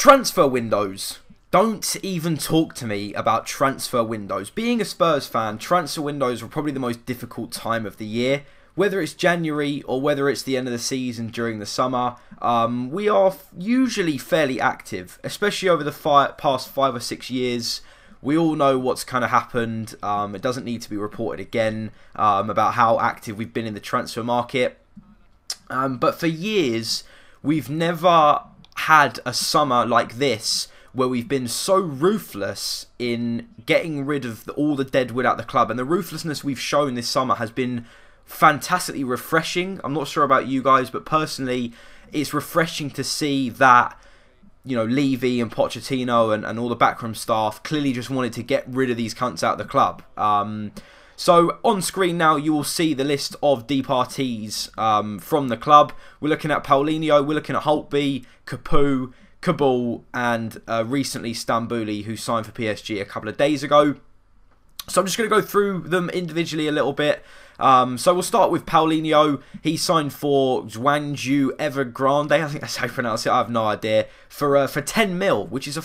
Transfer windows. Don't even talk to me about transfer windows. Being a Spurs fan, transfer windows are probably the most difficult time of the year. Whether it's January or whether it's the end of the season during the summer, we are usually fairly active, especially over the past 5 or 6 years. We all know what's kind of happened. It doesn't need to be reported again about how active we've been in the transfer market. But for years, we've never had a summer like this where we've been so ruthless in getting rid of all the deadwood at the club. And the ruthlessness we've shown this summer has been fantastically refreshing. I'm not sure about you guys, but personally, it's refreshing to see that, you know, Levy and Pochettino and all the backroom staff clearly just wanted to get rid of these cunts out of the club. So on screen now, you will see the list of departees from the club. We're looking at Paulinho, we're looking at Holtby, Capoue, Kabul, and recently Stambouli, who signed for PSG a couple of days ago. So I'm just going to go through them individually a little bit. So we'll start with Paulinho. He signed for Zhuangju Evergrande. I think that's how you pronounce it. I have no idea. For 10 mil, which is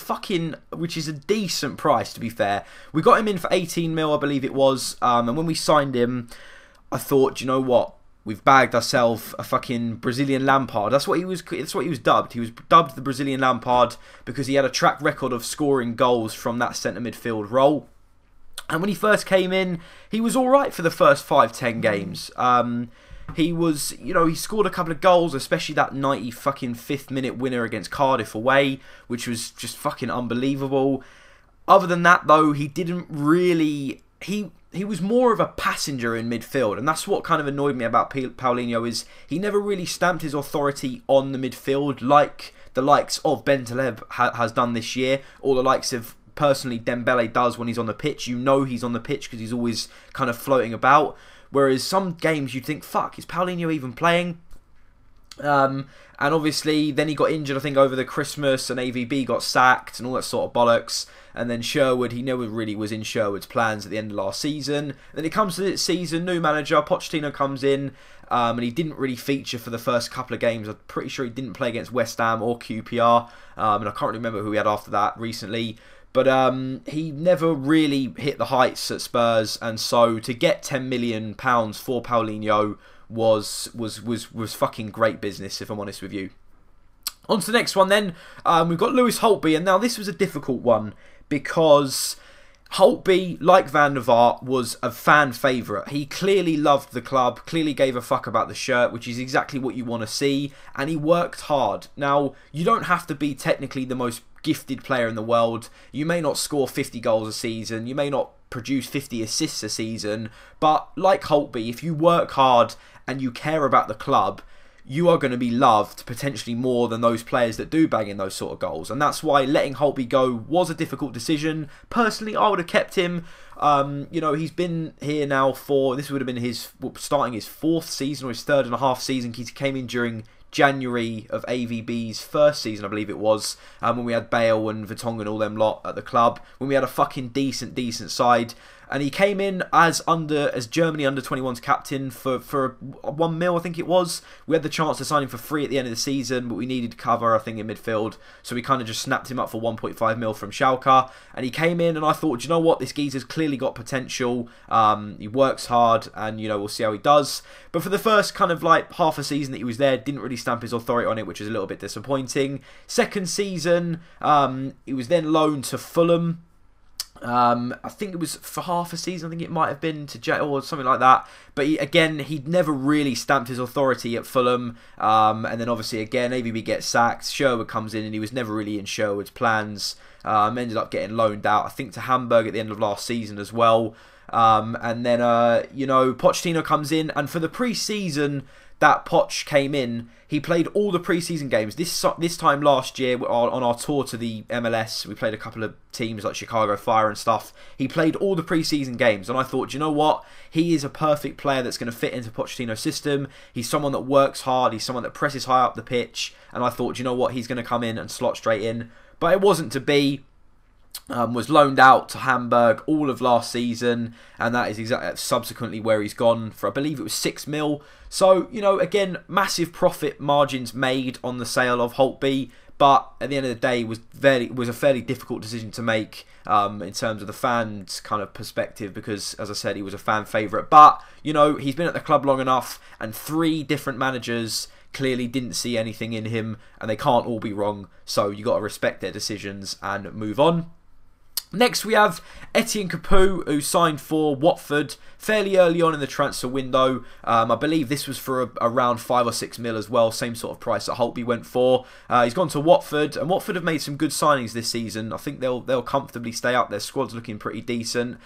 a decent price, to be fair. We got him in for 18 mil, I believe it was. And when we signed him, I thought, you know what? We've bagged ourselves a fucking Brazilian Lampard. That's what he was dubbed. He was dubbed the Brazilian Lampard because he had a track record of scoring goals from that centre midfield role. And when he first came in, he was all right for the first 5-10 games. He was, you know, he scored a couple of goals, especially that 95th minute winner against Cardiff away, which was just fucking unbelievable. Other than that, though, he didn't really... He was more of a passenger in midfield, and that's what kind of annoyed me about Paulinho, is he never really stamped his authority on the midfield like the likes of Bentaleb has done this year, or the likes of, personally, Dembele does when he's on the pitch. You know he's on the pitch because he's always kind of floating about. Whereas some games you'd think, fuck, is Paulinho even playing? And obviously then he got injured, I think, over the Christmas, and AVB got sacked and all that sort of bollocks. And then Sherwood, he never really was in Sherwood's plans at the end of last season. Then it comes to this season, new manager, Pochettino comes in, and he didn't really feature for the first couple of games. I'm pretty sure he didn't play against West Ham or QPR, and I can't remember who he had after that recently. But he never really hit the heights at Spurs, and so to get £10 million for Paulinho was fucking great business, if I'm honest with you. On to the next one then. We've got Lewis Holtby, and now this was a difficult one because Holtby, like Van der Vaart, was a fan favourite. He clearly loved the club, clearly gave a fuck about the shirt, which is exactly what you want to see, and he worked hard. Now, you don't have to be technically the most gifted player in the world. You may not score 50 goals a season, you may not produce 50 assists a season, but like Holtby, if you work hard and you care about the club, you are going to be loved potentially more than those players that do bang in those sort of goals. And that's why letting Holtby go was a difficult decision. Personally, I would have kept him. You know, he's been here now for, this would have been his, starting his 4th season or his 3rd and a half season. He came in during January of AVB's first season, I believe it was, when we had Bale and Vertonghen and all them lot at the club, when we had a fucking decent side. And he came in as Germany under-21's captain for 1 mil, I think it was. We had the chance to sign him for free at the end of the season, but we needed cover, I think, in midfield. So we kind of just snapped him up for 1.5 mil from Schalke. And he came in, and I thought, you know what, this geezer's clearly got potential. He works hard, and, you know, we'll see how he does. But for the first kind of like half a season that he was there, didn't really stamp his authority on it, which was a little bit disappointing. Second season, he was then loaned to Fulham. I think it was for half a season. I think it might have been to Jet or something like that. But he'd never really stamped his authority at Fulham. And then obviously again, AVB gets sacked. Sherwood comes in, and he was never really in Sherwood's plans. Ended up getting loaned out, I think, to Hamburg at the end of last season as well. And then you know, Pochettino comes in, and for the pre-season that Poch came in, he played all the pre-season games. This time last year, on our tour to the MLS, we played a couple of teams like Chicago Fire and stuff. He played all the pre-season games, and I thought, you know what? He is a perfect player that's going to fit into Pochettino's system. He's someone that works hard. He's someone that presses high up the pitch, and I thought, you know what? He's going to come in and slot straight in. But it wasn't to be. Was loaned out to Hamburg all of last season, and that is exactly subsequently where he's gone for, I believe it was 6 mil. So, you know, again, massive profit margins made on the sale of Holtby, but at the end of the day, it was a fairly difficult decision to make in terms of the fans' kind of perspective, because, as I said, he was a fan favourite. But, you know, he's been at the club long enough, and 3 different managers clearly didn't see anything in him, and they can't all be wrong, so you got to respect their decisions and move on. Next we have Etienne Capoue, who signed for Watford fairly early on in the transfer window. I believe this was for around 5 or 6 mil as well, same sort of price that Holtby went for. He's gone to Watford, and Watford have made some good signings this season. I think they'll comfortably stay up. Their squad's looking pretty decent.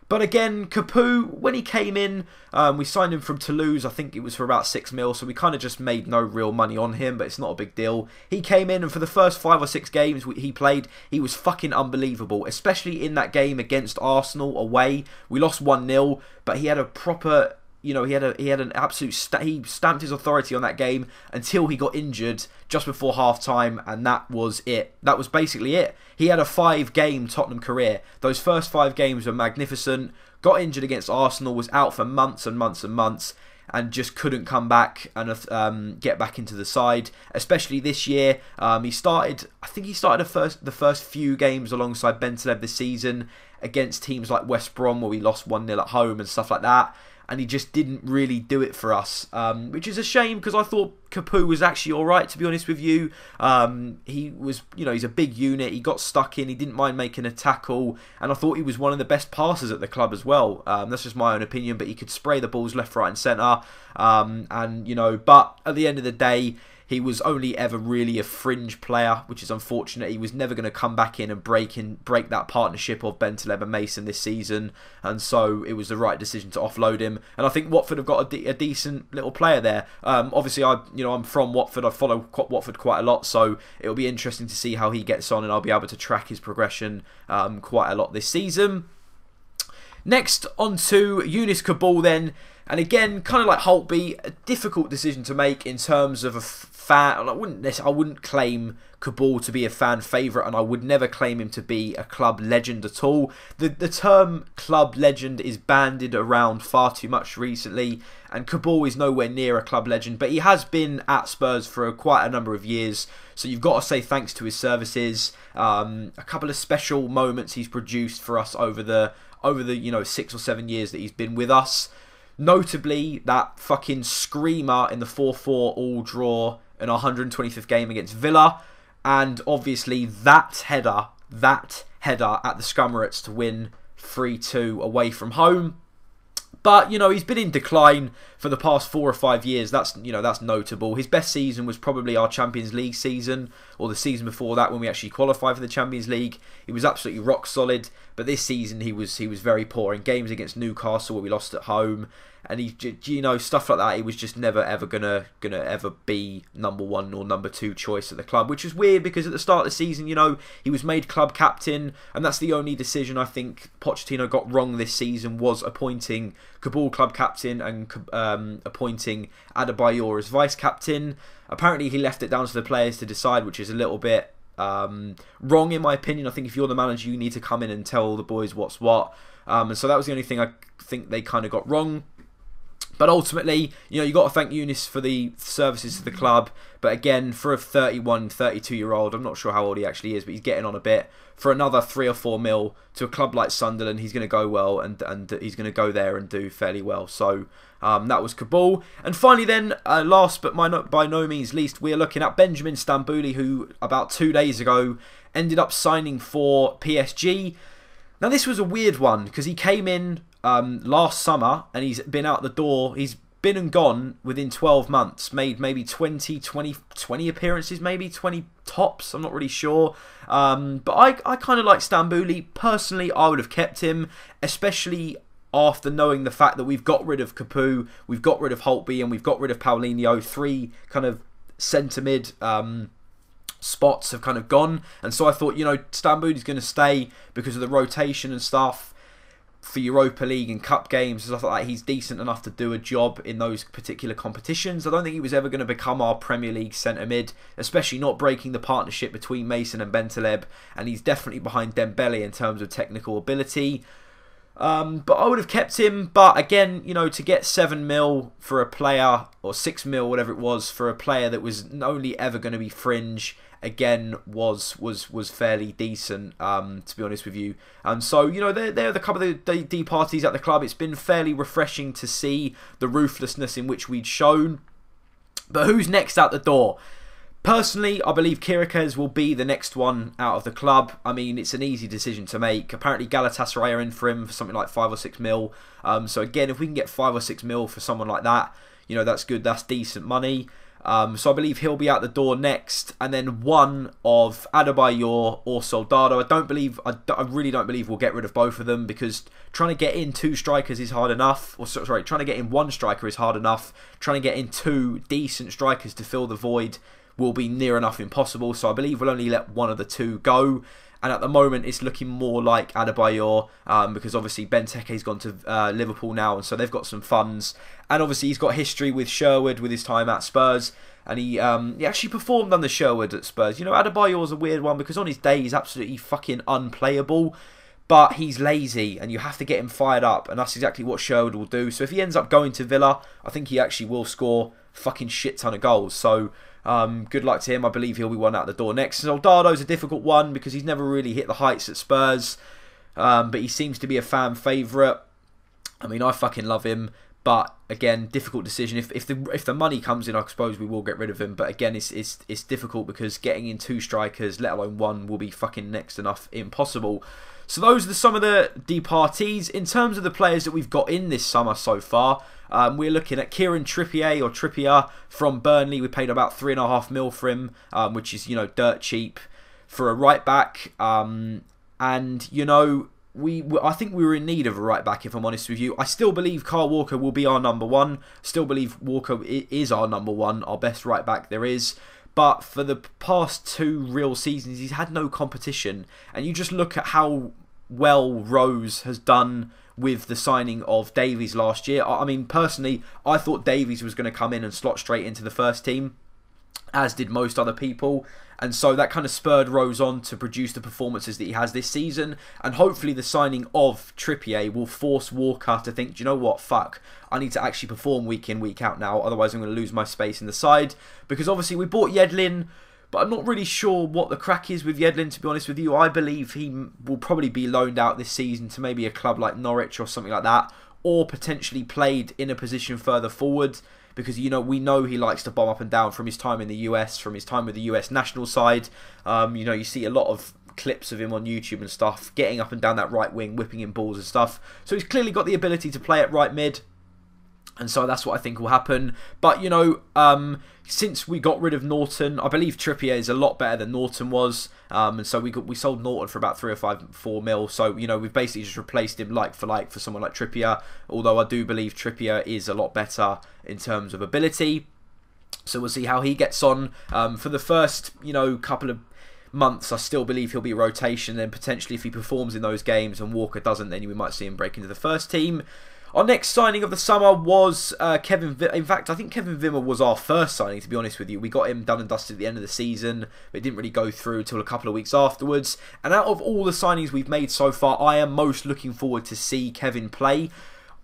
But again, Capoue, when he came in, we signed him from Toulouse. I think it was for about 6 mil, so we kind of just made no real money on him, but it's not a big deal. He came in, and for the first 5 or 6 games he played, he was fucking unbelievable, especially in that game against Arsenal away. We lost 1-0, but he had a proper... You know, he had an absolute... he stamped his authority on that game until he got injured just before half-time, and that was it. That was basically it. He had a 5-game Tottenham career. Those first 5 games were magnificent. Got injured against Arsenal, was out for months and months and months, and just couldn't come back and get back into the side. Especially this year, he started... I think he started the first few games alongside Bentaleb this season against teams like West Brom, where we lost 1-0 at home and stuff like that. And he just didn't really do it for us, which is a shame, because I thought Capoue was actually alright, to be honest with you. He was, you know, he's a big unit. He got stuck in. He didn't mind making a tackle, and I thought he was one of the best passers at the club as well. That's just my own opinion, but he could spray the balls left, right, and centre. And you know, but at the end of the day, he was only ever really a fringe player, which is unfortunate. He was never going to come back in and break that partnership of Bentaleb and Mason this season, and so it was the right decision to offload him. And I think Watford have got a decent little player there. Obviously, I'm from Watford. I follow Watford quite a lot, so it'll be interesting to see how he gets on, and I'll be able to track his progression quite a lot this season. Next, on to Younes Kaboul then. And again, kind of like Holtby, a difficult decision to make in terms of a fan. I wouldn't claim Kaboul to be a fan favourite, and I would never claim him to be a club legend at all. The term club legend is bandied around far too much recently, and Kaboul is nowhere near a club legend, but he has been at Spurs for quite a number of years, so you've got to say thanks to his services. A couple of special moments he's produced for us over the 6 or 7 years that he's been with us. Notably, that fucking screamer in the 4-4 all draw in our 125th game against Villa. And obviously that header at the Scummerets to win 3-2 away from home. But, you know, he's been in decline for the past 4 or 5 years. That's notable. His best season was probably our Champions League season, or the season before that when we actually qualified for the Champions League. He was absolutely rock solid. But this season he was very poor in games against Newcastle where we lost at home, and stuff like that. He was just never ever gonna ever be number 1 or number 2 choice at the club, which is weird because at the start of the season, he was made club captain, and that's the only decision I think Pochettino got wrong this season, was appointing Kaboul club captain and appointing Adebayor as vice captain. Apparently he left it down to the players to decide, which is a little bit wrong in my opinion. I think if you're the manager, you need to come in and tell the boys what's what. And so that was the only thing I think they kind of got wrong. But ultimately, you got to thank Younes for the services to the club. But again, for a 31, 32-year-old, I'm not sure how old he actually is, but he's getting on a bit. For another 3 or 4 mil to a club like Sunderland, he's going to go well, and he's going to go there and do fairly well. So that was Kaboul. And finally then, last but by no means least, we are looking at Benjamin Stambouli, who about 2 days ago ended up signing for PSG. Now this was a weird one, because he came in last summer, and he's been out the door. He's been and gone within 12 months, made maybe 20 appearances, maybe 20 tops, I'm not really sure. But I kind of like Stambouli. Personally, I would have kept him, especially after knowing the fact that we've got rid of Capoue, we've got rid of Holtby, and we've got rid of Paulinho. 3 kind of centre mid spots have kind of gone. And so I thought, Stambouli's going to stay because of the rotation and stuff for Europa League and Cup games. So I thought he's decent enough to do a job in those particular competitions. I don't think he was ever going to become our Premier League centre mid, especially not breaking the partnership between Mason and Bentaleb, and he's definitely behind Dembele in terms of technical ability. But I would have kept him. But again, to get 7 mil for a player, or 6 mil, whatever it was, for a player that was only ever going to be fringe, again was fairly decent, to be honest with you. And so, you know, they're the couple of the departees at the club. It's been fairly refreshing to see the ruthlessness in which we'd shown. But who's next out the door? Personally, I believe Kirikes will be the next one out of the club. I mean, it's an easy decision to make. Apparently, Galatasaray are in for him for something like 5 or 6 mil. So again, if we can get 5 or 6 mil for someone like that, you know, that's good. That's decent money. So I believe he'll be out the door next, and then one of Adebayor or Soldado. I really don't believe we'll get rid of both of them, because trying to get in 2 strikers is hard enough. Or sorry, trying to get in 1 striker is hard enough. Trying to get in 2 decent strikers to fill the void will be near enough impossible. So I believe we'll only let one of the 2 go. And at the moment, it's looking more like Adebayor, because obviously Benteke's gone to Liverpool now, and so they've got some funds. And obviously he's got history with Sherwood with his time at Spurs, and he actually performed under Sherwood at Spurs. You know, Adebayor's a weird one, because on his day he's absolutely fucking unplayable, but he's lazy, and you have to get him fired up, and that's exactly what Sherwood will do. So if he ends up going to Villa, I think he actually will score fucking shit ton of goals. So good luck to him. I believe he'll be one out the door next. Soldado's a difficult one, because he's never really hit the heights at Spurs, but he seems to be a fan favourite. I mean, I fucking love him, but again, difficult decision. If the money comes in, I suppose we will get rid of him. But again, it's difficult, because getting in 2 strikers, let alone 1, will be fucking next enough impossible. So those are some of the departees. In terms of the players that we've got in this summer so far, we're looking at Kieran Trippier from Burnley. We paid about 3.5 mil for him, which is, you know, dirt cheap for a right back. And you know, I think we were in need of a right back, if I'm honest with you. I still believe Kyle Walker will be our number 1. Still believe Walker is our number 1, our best right back there is. But for the past 2 real seasons, he's had no competition. And you just look at how well Rose has done with the signing of Davies last year. I mean, personally, I thought Davies was going to come in and slot straight into the first team, as did most other people. And so that kind of spurred Rose on to produce the performances that he has this season. And hopefully the signing of Trippier will force Walker to think, do you know what, fuck, I need to actually perform week in, week out now, otherwise I'm going to lose my space in the side. Because obviously we bought Yedlin, but I'm not really sure what the crack is with Yedlin, to be honest with you. I believe he will probably be loaned out this season to maybe a club like Norwich or something like that, or potentially played in a position further forward, because, you know, we know he likes to bomb up and down from his time in the US, from his time with the US national side. You know, you see a lot of clips of him on YouTube and stuff, getting up and down that right wing, whipping in balls and stuff. So he's clearly got the ability to play at right mid. And so that's what I think will happen. But, you know, since we got rid of Norton, I believe Trippier is a lot better than Norton was. And so we sold Norton for about 3 or 4 mil. So, you know, we've basically just replaced him like for someone like Trippier. Although I do believe Trippier is a lot better in terms of ability. So we'll see how he gets on. For the first, you know, couple of months, I still believe he'll be rotation. Then potentially if he performs in those games and Walker doesn't, then we might see him break into the first team. Our next signing of the summer was Kevin Wimmer. In fact, I think Kevin Wimmer was our first signing, to be honest with you. We got him done and dusted at the end of the season, but it didn't really go through until a couple of weeks afterwards. And out of all the signings we've made so far, I am most looking forward to see Kevin play.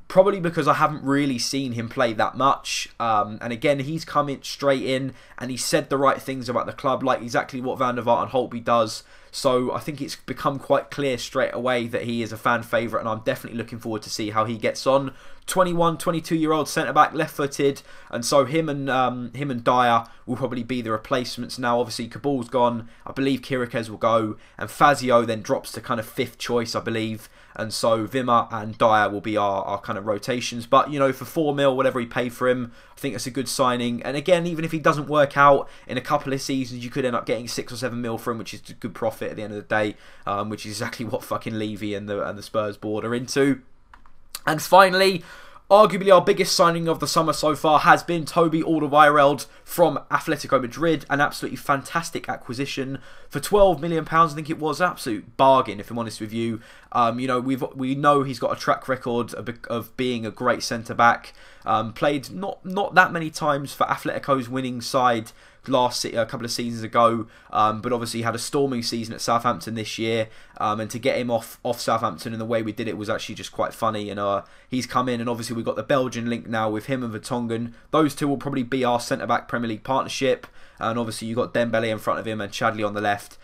Probably because I haven't really seen him play that much. And again, he's come in straight in and he said the right things about the club, like exactly what Van der Vaart and Holtby does. So I think it's become quite clear straight away that he is a fan favourite, and I'm definitely looking forward to see how he gets on. 21, 22-year-old centre-back, left-footed, and so him and Dyer will probably be the replacements now. Obviously, Cabal's gone. I believe Kirikes will go, and Fazio then drops to kind of 5th choice, I believe. And so Wimmer and Dyer will be our kind of rotations. But, you know, for 4 mil, whatever he paid for him, I think that's a good signing. And again, even if he doesn't work out in a couple of seasons, you could end up getting 6 or 7 mil for him, which is a good profit at the end of the day, which is exactly what fucking Levy and the Spurs board are into. And finally, arguably our biggest signing of the summer so far has been Toby Alderweireld from Atletico Madrid. An absolutely fantastic acquisition for £12 million. I think it was an absolute bargain, if I'm honest with you. You know, we know he's got a track record of being a great centre back. Played not that many times for Atletico's winning side a couple of seasons ago, but obviously had a storming season at Southampton this year, and to get him off Southampton in the way we did it was actually just quite funny. And he's come in, and obviously we've got the Belgian link now with him and Vertonghen. Those two will probably be our centre-back Premier League partnership, and obviously you've got Dembele in front of him and Chadli on the left.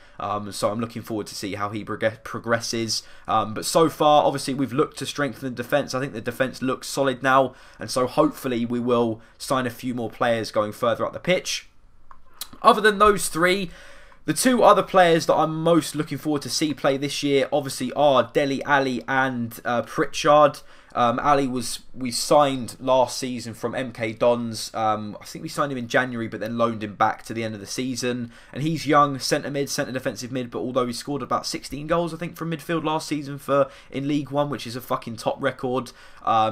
So I'm looking forward to see how he progresses. But so far, obviously, we've looked to strengthen the defence. I think the defence looks solid now. And so hopefully we will sign a few more players going further up the pitch. Other than those three, the two other players that I'm most looking forward to see play this year, obviously, are Dele Alli and Pritchard. Ali we signed last season from MK Dons. I think we signed him in January, but then loaned him back to the end of the season. And he's young, centre mid, centre defensive mid. But although he scored about 16 goals, I think, from midfield last season in League One, which is a fucking top record.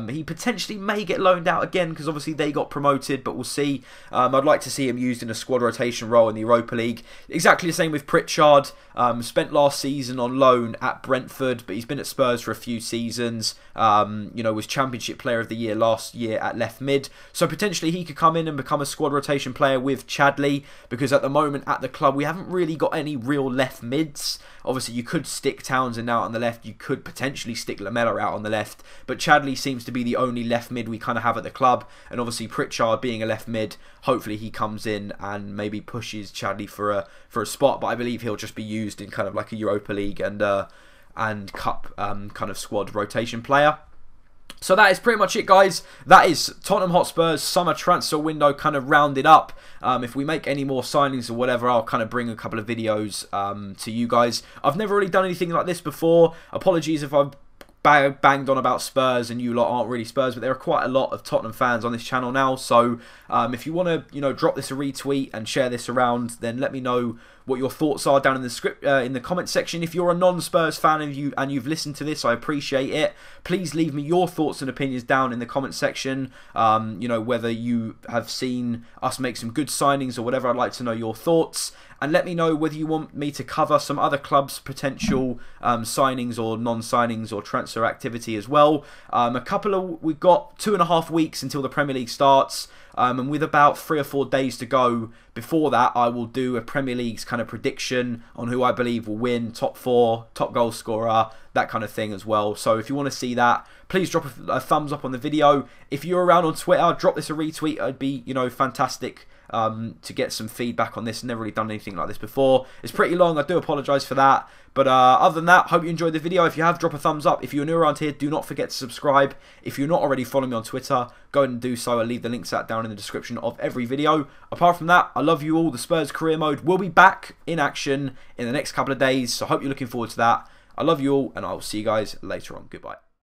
He potentially may get loaned out again because obviously they got promoted, but we'll see. I'd like to see him used in a squad rotation role in the Europa League. Exactly the same with Pritchard. Spent last season on loan at Brentford, but he's been at Spurs for a few seasons. Was Championship Player of the Year last year at left mid. So potentially he could come in and become a squad rotation player with Chadli, because at the moment at the club we haven't really got any real left mids. Obviously you could stick Townsend out on the left, you could potentially stick Lamela out on the left, but Chadli seems to be the only left mid we kind of have at the club. And obviously Pritchard being a left mid, hopefully he comes in and maybe pushes Chadli for a spot, but I believe he'll just be used in kind of like a Europa League and Cup kind of squad rotation player. So that is pretty much it, guys. That is Tottenham Hotspur's summer transfer window kind of rounded up. If we make any more signings or whatever, I'll kind of bring a couple of videos to you guys. I've never really done anything like this before. Apologies if I've banged on about Spurs and you lot aren't really Spurs, but there are quite a lot of Tottenham fans on this channel now. So if you want to, drop this a retweet and share this around, then let me know what your thoughts are down in the comment section. If you're a non-Spurs fan and you've listened to this, I appreciate it. Please leave me your thoughts and opinions down in the comment section. Whether you have seen us make some good signings or whatever, I'd like to know your thoughts. And let me know whether you want me to cover some other clubs' potential signings or non-signings or transfer activity as well. We've got 2.5 weeks until the Premier League starts. And with about 3 or 4 days to go before that, I will do a Premier League's kind of prediction on who I believe will win, top 4, top goal scorer, that kind of thing as well. So if you want to see that, please drop a thumbs up on the video. If you're around on Twitter, drop this a retweet. It'd be, fantastic to get some feedback on this. Never really done anything like this before. It's pretty long. I do apologise for that. But other than that, hope you enjoyed the video. If you have, drop a thumbs up. If you're new around here, do not forget to subscribe. If you're not already following me on Twitter, go ahead and do so. I'll leave the links down in the description of every video. Apart from that, I love you all. The Spurs career mode will be back in action in the next couple of days. So I hope you're looking forward to that. I love you all, and I will see you guys later on. Goodbye.